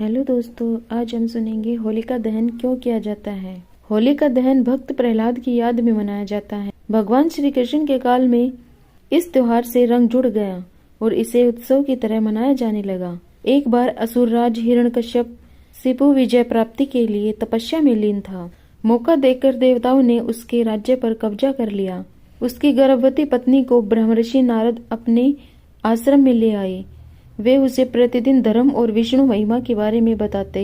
Hello दोस्तों, आज हम सुनेंगे होलिका दहन क्यों किया जाता है। होलिका दहन भक्त प्रहलाद की याद में मनाया जाता है। भगवान श्री कृष्ण के काल में इस त्योहार से रंग जुड़ गया और इसे उत्सव की तरह मनाया जाने लगा। एक बार असुरराज हिरण्यकश्यप शिपु विजय प्राप्ति के लिए तपस्या में लीन था। मौका देकर देवताओं ने उसके राज्य पर कब्जा कर लिया। उसकी गर्भवती पत्नी को ब्रह्मर्षि नारद अपने आश्रम में ले आए। वे उसे प्रतिदिन धर्म और विष्णु महिमा के बारे में बताते।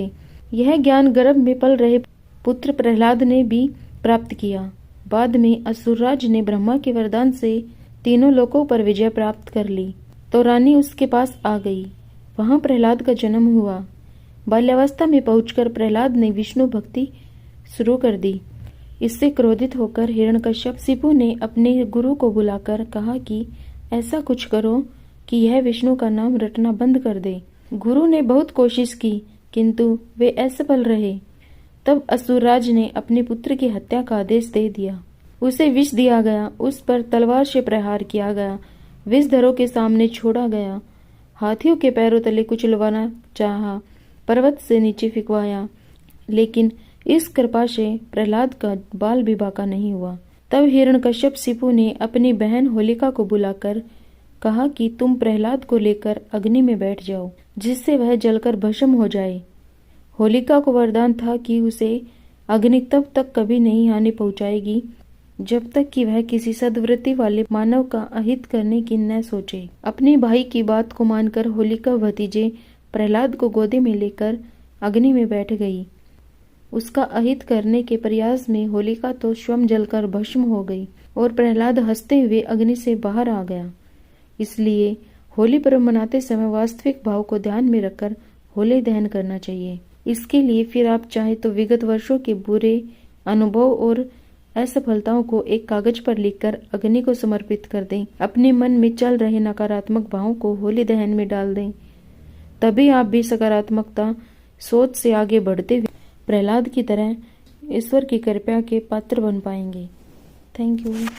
यह ज्ञान गर्भ में पल रहे पुत्र प्रहलाद ने भी प्राप्त किया। बाद में असुरराज ने ब्रह्मा के वरदान से तीनों लोकों पर विजय प्राप्त कर ली तो रानी उसके पास आ गई। वहां प्रहलाद का जन्म हुआ। बाल्यावस्था में पहुंचकर प्रहलाद ने विष्णु भक्ति शुरू कर दी। इससे क्रोधित होकर हिरण्यकश्यप शिपु ने अपने गुरु को बुलाकर कहा कि ऐसा कुछ करो कि यह विष्णु का नाम रटना बंद कर दे। गुरु ने बहुत कोशिश की किंतु वे असफल रहे। तब असुरराज ने अपने पुत्र की हत्या का आदेश दे दिया। उसे विष दिया गया, उस पर तलवार से प्रहार किया गया, विषधरों के सामने छोड़ा गया, हाथियों के पैरों तले कुचलवाना चाहा, पर्वत से नीचे फिकवाया, लेकिन इस कृपा से प्रहलाद का बाल भी बाका नहीं हुआ। तब हिरण्यकश्यप शिपु ने अपनी बहन होलिका को बुलाकर कहा कि तुम प्रहलाद को लेकर अग्नि में बैठ जाओ, जिससे वह जलकर भस्म हो जाए। होलिका को वरदान था कि उसे अग्नि तब तक कभी नहीं हानि पहुंचाएगी जब तक कि वह किसी सद्वृत्ति वाले मानव का अहित करने की न सोचे। अपने भाई की बात को मानकर होलिका भतीजे प्रहलाद को गोदी में लेकर अग्नि में बैठ गई। उसका अहित करने के प्रयास में होलिका तो स्वयं जलकर भस्म हो गई और प्रहलाद हंसते हुए अग्नि से बाहर आ गया। इसलिए होली पर्व मनाते समय वास्तविक भाव को ध्यान में रखकर होली दहन करना चाहिए। इसके लिए फिर आप चाहे तो विगत वर्षों के बुरे अनुभव और असफलताओं को एक कागज पर लिखकर अग्नि को समर्पित कर दें। अपने मन में चल रहे नकारात्मक भावों को होली दहन में डाल दें। तभी आप भी सकारात्मकता सोच से आगे बढ़ते हुए प्रहलाद की तरह ईश्वर की कृपा के पात्र बन पाएंगे। Thank you.